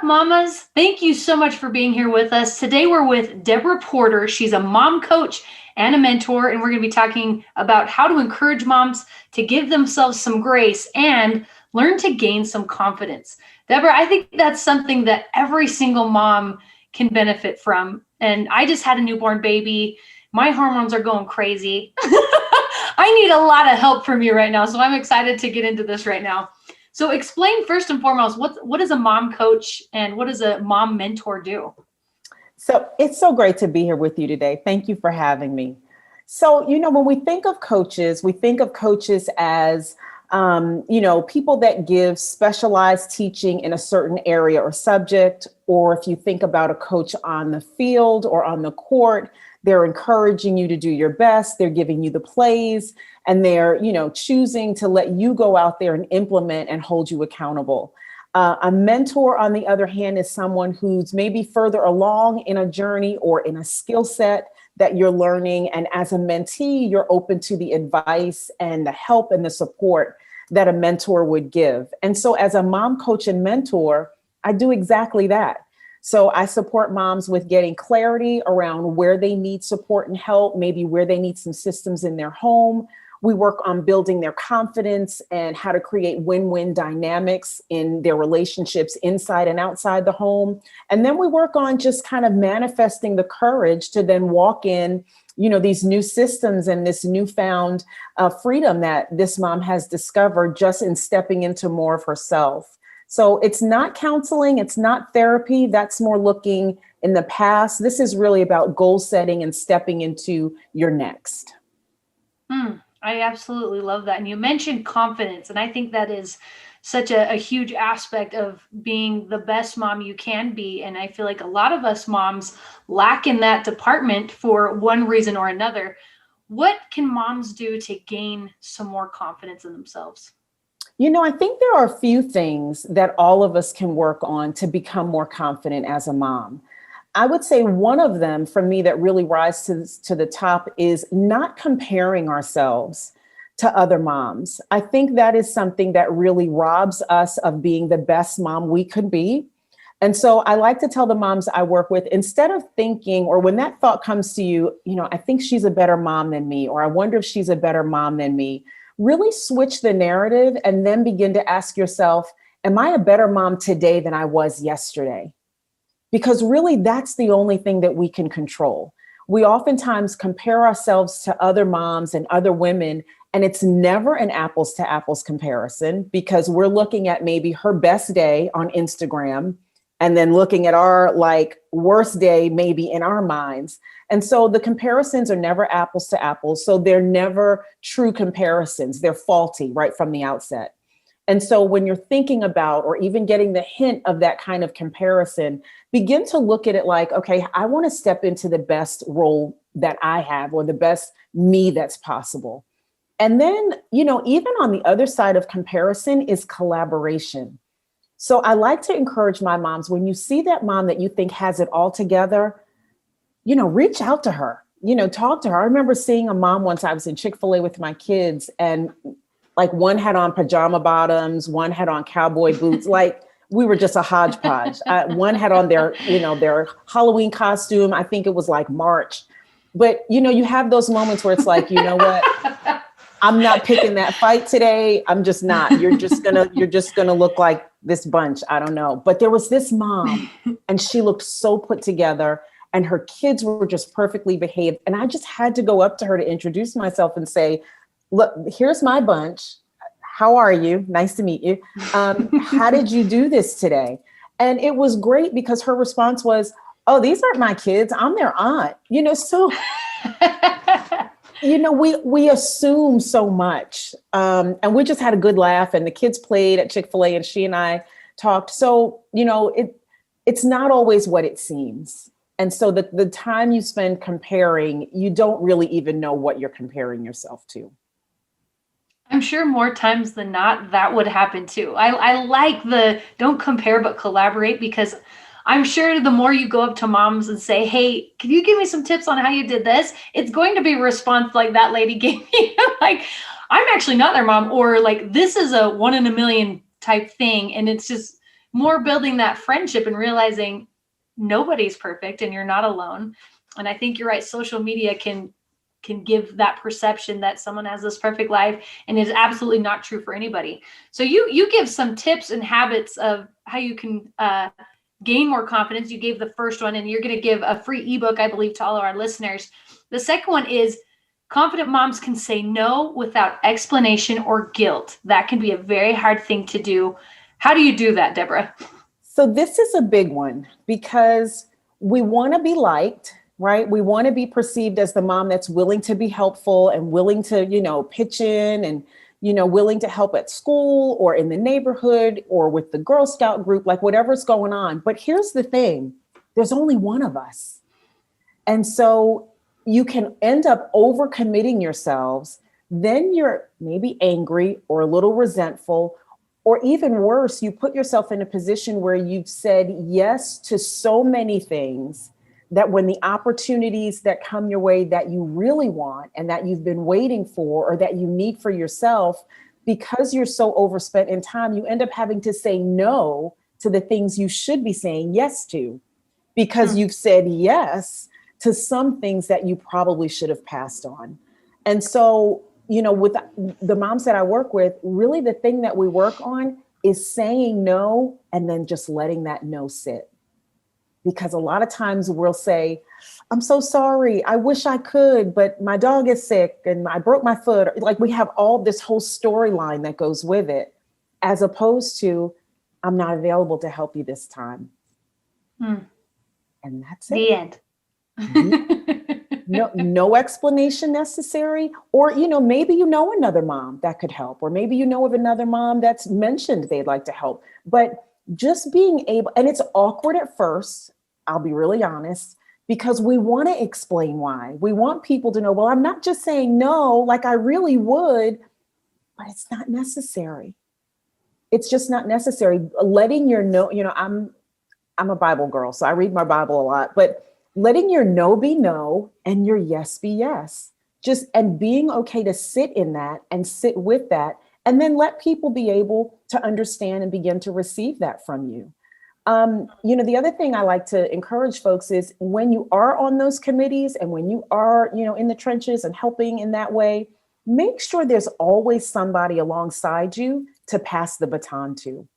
mamas? Thank you so much for being here with us. Today we're with Deborah Porter. She's a mom coach and a mentor, and we're going to be talking about how to encourage moms to give themselves some grace and learn to gain some confidence. Deborah, I think that's something that every single mom can benefit from. And I just had a newborn baby. My hormones are going crazy. I need a lot of help from you right now, so I'm excited to get into this right now. So explain first and foremost, what is a mom coach and what does a mom mentor do? So it's so great to be here with you today. Thank you for having me. So, when we think of coaches as, people that give specialized teaching in a certain area or subject, or if you think about a coach on the field or on the court, they're encouraging you to do your best. They're giving you the plays and they're, choosing to let you go out there and implement and hold you accountable. A mentor, on the other hand, is someone who's maybe further along in a journey or in a skill set that you're learning. And as a mentee, you're open to the advice and the help and the support that a mentor would give. And so as a mom coach and mentor, I do exactly that. So I support moms with getting clarity around where they need support and help, maybe where they need some systems in their home. We work on building their confidence and how to create win-win dynamics in their relationships inside and outside the home. And then we work on just kind of manifesting the courage to then walk in, these new systems and this newfound freedom that this mom has discovered just in stepping into more of herself. So it's not counseling, it's not therapy. That's more looking in the past. This is really about goal setting and stepping into your next. I absolutely love that. And you mentioned confidence. And I think that is such a huge aspect of being the best mom you can be. And I feel like a lot of us moms lack in that department for one reason or another. What can moms do to gain some more confidence in themselves? I think there are a few things that all of us can work on to become more confident as a mom. I would say one of them for me that really rises to the top is not comparing ourselves to other moms. I think that is something that really robs us of being the best mom we could be. And so I like to tell the moms I work with, instead of thinking, or when that thought comes to you, I think she's a better mom than me, or I wonder if she's a better mom than me. Really switch the narrative and then begin to ask yourself, am I a better mom today than I was yesterday? Because really, that's the only thing that we can control. We oftentimes compare ourselves to other moms and other women, and it's never an apples to apples comparison because we're looking at maybe her best day on Instagram and then looking at our worst day maybe in our minds. And so the comparisons are never apples to apples. So they're never true comparisons. They're faulty right from the outset. And so when you're thinking about or even getting the hint of that kind of comparison, begin to look at it like, okay, I want to step into the best role that I have or the best me that's possible. And then, even on the other side of comparison is collaboration. So I like to encourage my moms, when you see that mom that you think has it all together, reach out to her, talk to her. I remember seeing a mom once. I was in Chick-fil-A with my kids, and one had on pajama bottoms, one had on cowboy boots. We were just a hodgepodge. One had on their Halloween costume. I think it was March. But, you have those moments where it's like, you know what? I'm not picking that fight today. I'm just not. You're just gonna look like this bunch. I don't know. But there was this mom and she looked so put together and her kids were just perfectly behaved. And I just had to go up to her to introduce myself and say, look, here's my bunch. How are you? Nice to meet you. How did you do this today? And it was great because her response was, oh, these aren't my kids. I'm their aunt. So, we assume so much. And we just had a good laugh and the kids played at Chick-fil-A and she and I talked. So, it's not always what it seems. And so the time you spend comparing, you don't really even know what you're comparing yourself to. I'm sure more times than not, that would happen too. I like the don't compare, but collaborate, because I'm sure the more you go up to moms and say, hey, can you give me some tips on how you did this? It's going to be a response like that lady gave me. I'm actually not their mom, or this is a 1 in a million type thing. And it's just more building that friendship and realizing nobody's perfect and you're not alone. And I think you're right. Social media can give that perception that someone has this perfect life, and is absolutely not true for anybody. So you give some tips and habits of how you can gain more confidence. You gave the first one, and you're going to give a free ebook, I believe, to all of our listeners. The second one is confident moms can say no without explanation or guilt. That can be a very hard thing to do. How do you do that, Deborah? So this is a big one because we want to be liked, right? We want to be perceived as the mom that's willing to be helpful and willing to, pitch in and, willing to help at school or in the neighborhood or with the Girl Scout group, like whatever's going on. But here's the thing, there's only one of us. And so you can end up overcommitting yourselves. Then you're maybe angry or a little resentful, or even worse, you put yourself in a position where you've said yes to so many things that when the opportunities that come your way that you really want and that you've been waiting for or that you need for yourself, because you're so overspent in time, you end up having to say no to the things you should be saying yes to, because you've said yes to some things that you probably should have passed on. And so, with the moms that I work with, really the thing that we work on is saying no and then just letting that no sit. Because a lot of times we'll say, I'm so sorry, I wish I could, but my dog is sick and I broke my foot. Like we have all this whole storyline that goes with it, as opposed to, I'm not available to help you this time. And that's the it. end. No explanation necessary. Or, maybe another mom that could help, or maybe of another mom that's mentioned they'd like to help. But just being able, and it's awkward at first, I'll be really honest, because we want to explain why. We want people to know, well, I'm not just saying no, like I really would, but it's not necessary. It's just not necessary. Letting your no, I'm a Bible girl, so I read my Bible a lot, but letting your no be no and your yes be yes. And being okay to sit in that and sit with that, and then let people be able to understand and begin to receive that from you. The other thing I like to encourage folks is when you are on those committees and when you are, in the trenches and helping in that way, make sure there's always somebody alongside you to pass the baton to.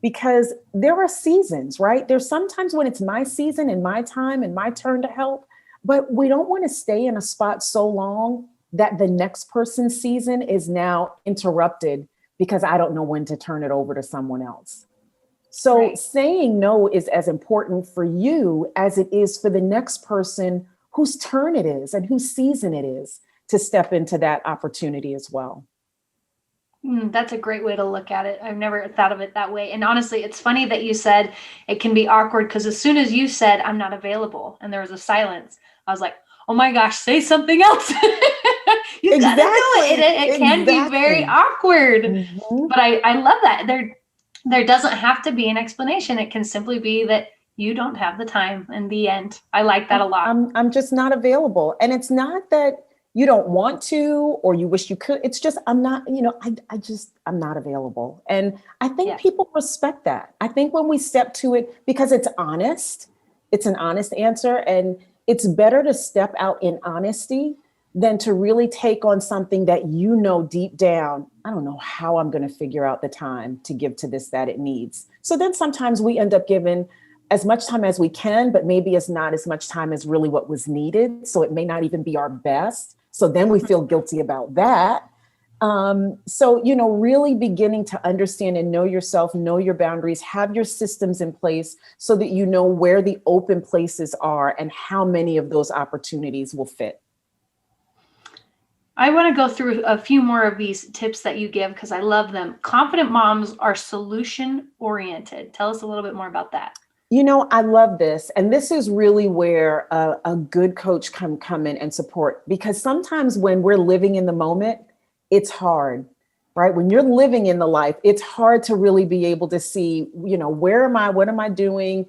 Because there are seasons, right? There's sometimes when it's my season and my time and my turn to help, but we don't want to stay in a spot so long that the next person's season is now interrupted because I don't know when to turn it over to someone else. So saying no is as important for you as it is for the next person whose turn it is and whose season it is to step into that opportunity as well. That's a great way to look at it. I've never thought of it that way. And honestly, it's funny that you said it can be awkward, because as soon as you said, I'm not available, and there was a silence, I was like, oh my gosh, say something else. You gotta do it. It can be very awkward. But I love that. There doesn't have to be an explanation. It can simply be that you don't have the time in the end. I like that a lot. I'm just not available. And it's not that you don't want to, or you wish you could. It's just, I'm not, I'm not available. And I think people respect that. I think when we step to it, because it's honest, it's an honest answer. And it's better to step out in honesty than to really take on something that deep down, I don't know how I'm going to figure out the time to give to this that it needs. So then sometimes we end up giving as much time as we can, but maybe it's not as much time as really what was needed. So it may not even be our best. So then we feel guilty about that. So, really beginning to understand and know yourself, know your boundaries, have your systems in place so that you know where the open places are and how many of those opportunities will fit. I want to go through a few more of these tips that you give because I love them. Confident moms are solution oriented. Tell us a little bit more about that. I love this. And this is really where a good coach can come in and support, because sometimes when we're living in the moment, it's hard, right? When you're living in the life, it's hard to really be able to see, where am I? What am I doing?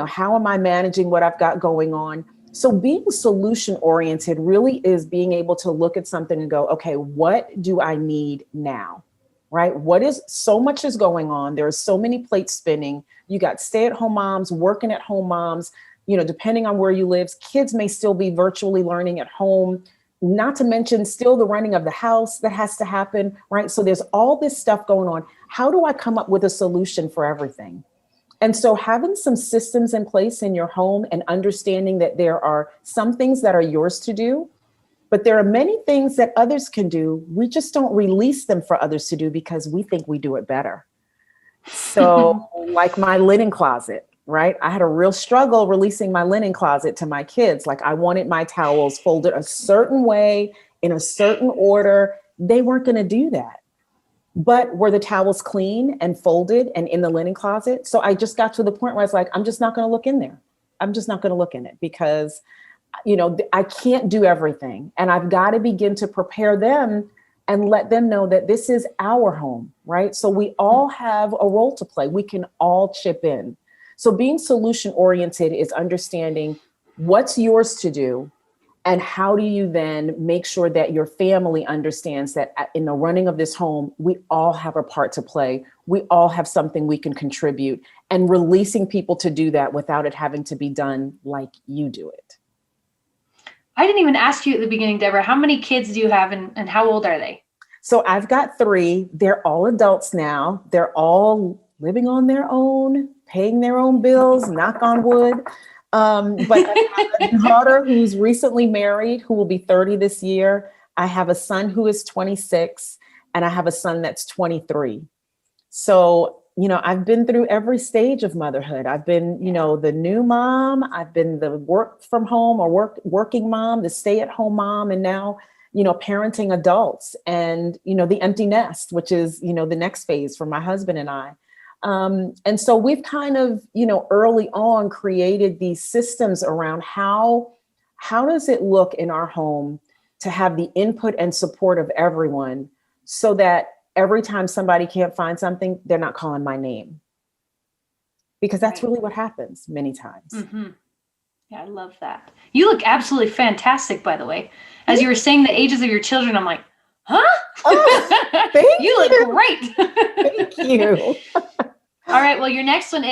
How am I managing what I've got going on? So being solution oriented really is being able to look at something and go, okay, what do I need now? right? So much is going on. There are so many plates spinning. You got stay-at-home moms, working at home moms, depending on where you live, kids may still be virtually learning at home, not to mention still the running of the house that has to happen, right? So there's all this stuff going on. How do I come up with a solution for everything? And so having some systems in place in your home and understanding that there are some things that are yours to do, but there are many things that others can do. We just don't release them for others to do because we think we do it better. So like my linen closet, right? I had a real struggle releasing my linen closet to my kids. Like I wanted my towels folded a certain way, in a certain order. They weren't going to do that. But were the towels clean and folded and in the linen closet? So I just got to the point where I was like, I'm just not going to look in there. I'm just not going to look in it because, I can't do everything. And I've got to begin to prepare them and let them know that this is our home, right? So we all have a role to play. We can all chip in. So being solution oriented is understanding what's yours to do. And how do you then make sure that your family understands that in the running of this home, we all have a part to play. We all have something we can contribute, and releasing people to do that without it having to be done like you do it. I didn't even ask you at the beginning, Deborah, how many kids do you have and how old are they? So I've got 3. They're all adults now. They're all living on their own, paying their own bills, knock on wood. But I have a daughter who's recently married, who will be 30 this year. I have a son who is 26, and I have a son that's 23. So, I've been through every stage of motherhood. I've been, the new mom, I've been the work from home or working mom, the stay-at-home mom, and now, parenting adults and, the empty nest, which is, the next phase for my husband and I. And so we've kind of, early on created these systems around how does it look in our home to have the input and support of everyone so that every time somebody can't find something, they're not calling my name. Because that's really what happens many times. Mm-hmm. Yeah, I love that. You look absolutely fantastic, by the way. As you were saying the ages of your children, I'm like, huh? Oh, you look great. Thank you. All right. Well, your next one is